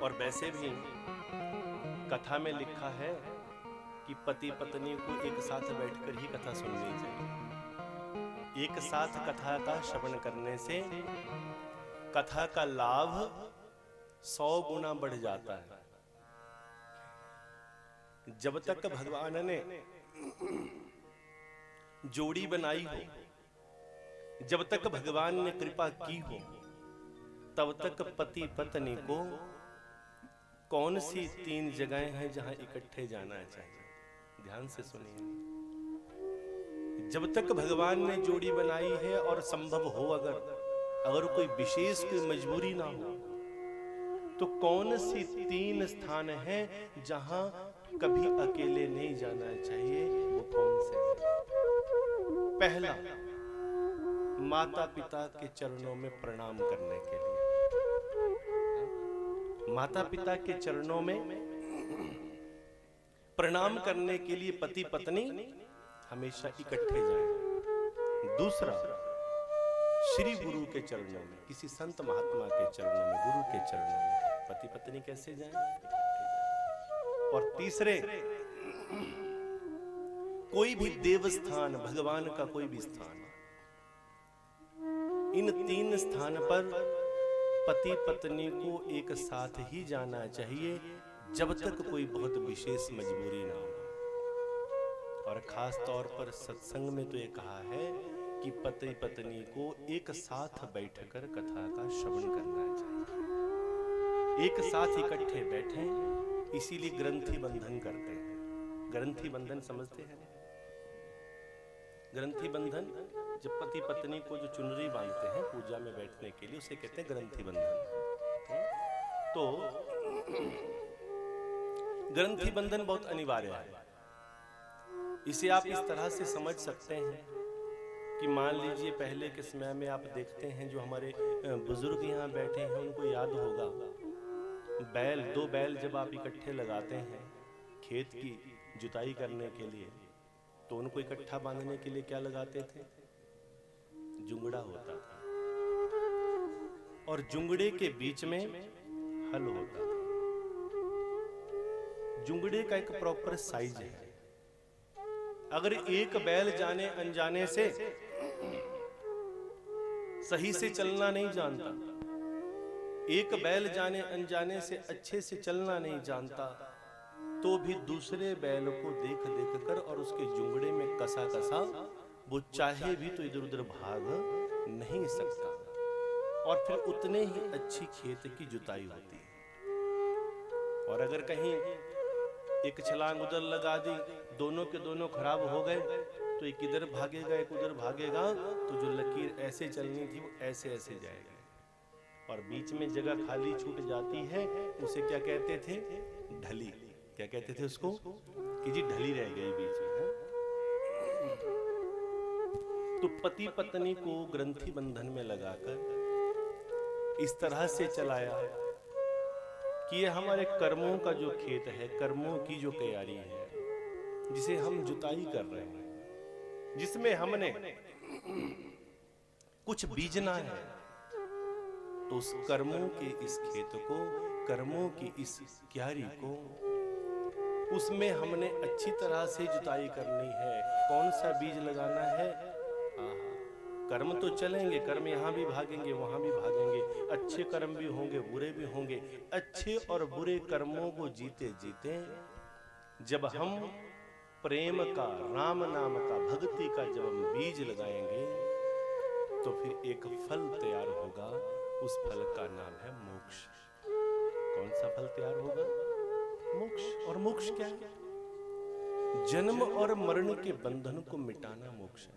और वैसे भी कथा में लिखा है कि पति पत्नी को एक साथ बैठकर ही कथा सुननी चाहिए। एक साथ कथा का श्रवण करने से कथा का लाभ 100 गुना बढ़ जाता है। जब तक भगवान ने जोड़ी बनाई हो, जब तक भगवान ने कृपा की हो, तब तक पति पत्नी को कौन सी 3 जगहें हैं जहां इकट्ठे जाना चाहिए? ध्यान से सुनिए। जब तक भगवान ने जोड़ी बनाई है और संभव हो, अगर कोई विशेष कोई मजबूरी ना हो, तो कौन सी 3 स्थान हैं जहां कभी अकेले नहीं जाना चाहिए? वो कौन से हैं? पहला, माता पिता के चरणों में प्रणाम करने के लिए। माता पिता के चरणों में प्रणाम करने के लिए पति पत्नी हमेशा इकट्ठे जाएं। दूसरा, श्री गुरु के चरणों में, किसी संत महात्मा के चरणों में, गुरु के चरणों में पति पत्नी कैसे जाएं? और तीसरे, कोई भी देवस्थान, भगवान का कोई भी स्थान, इन 3 स्थान पर पति पत्नी को एक साथ ही जाना चाहिए, जब तक कोई बहुत विशेष मजबूरी ना हो। और खास तौर पर सत्संग में तो ये कहा है कि पति पत्नी को एक साथ बैठकर कथा का श्रवण करना चाहिए। एक साथ इकट्ठे बैठें, इसीलिए ग्रंथि बंधन करते हैं। ग्रंथि बंधन समझते हैं? ग्रंथि बंधन, जब पति पत्नी को जो चुनरी बांधते हैं पूजा में बैठने के लिए, उसे कहते हैं ग्रंथि बंधन। तो ग्रंथि बंधन बहुत अनिवार्य है। इसे आप इस तरह से समझ सकते हैं कि मान लीजिए पहले के समय में आप देखते हैं, जो हमारे बुजुर्ग यहाँ बैठे हैं उनको याद होगा, बैल, 2 बैल जब आप इकट्ठे लगाते हैं खेत की जुताई करने के लिए, तो उनको इकट्ठा बांधने के लिए क्या लगाते थे? जुंगड़ा होता था, और जुंगड़े के बीच में हल होता था। जुंगड़े का एक प्रॉपर साइज है। अगर एक बैल जाने अनजाने से सही से चलना नहीं जानता, एक बैल जाने अनजाने से अच्छे से चलना नहीं जानता, तो भी दूसरे बैल को देख देख कर और उसके जुंगड़े में कसा कसा वो चाहे भी तो इधर उधर भाग नहीं सकता, और फिर उतने ही अच्छी खेत की जुताई होती है। और अगर कहीं एक छलांग उधर लगा दी, दोनों के दोनों खराब हो गए, तो एक इधर भागेगा एक उधर भागेगा, तो जो लकीर ऐसे चलनी थी वो ऐसे ऐसे जाएगी, और बीच में जगह खाली छूट जाती है, उसे क्या कहते थे? ढली। क्या कहते थे उसको? कि जी ढली रह गई बीच में। तो पति पत्नी को ग्रंथि बंधन में लगाकर इस तरह से चलाया कि ये हमारे कर्मों का जो खेत है, कर्मों की जो तैयारी है, जिसे हम जुताई कर रहे हैं, जिसमें हमने कुछ बीजना है, तो उस कर्मों के इस खेत को, कर्मों की इस क्यारी को, उसमें हमने अच्छी तरह से जुताई करनी है। कौन सा बीज लगाना है? कर्म तो चलेंगे, कर्म यहाँ भी भागेंगे वहां भी भागेंगे, अच्छे कर्म भी होंगे बुरे भी होंगे। अच्छे और बुरे कर्मों को जीते जीते जब हम प्रेम का, राम नाम का, भक्ति का जब हम बीज लगाएंगे, तो फिर एक फल तैयार होगा। उस फल का नाम है मोक्ष। कौन सा फल तैयार होगा? मोक्ष। और मोक्ष क्या है? जन्म और मरण के बंधन को मिटाना मोक्ष है।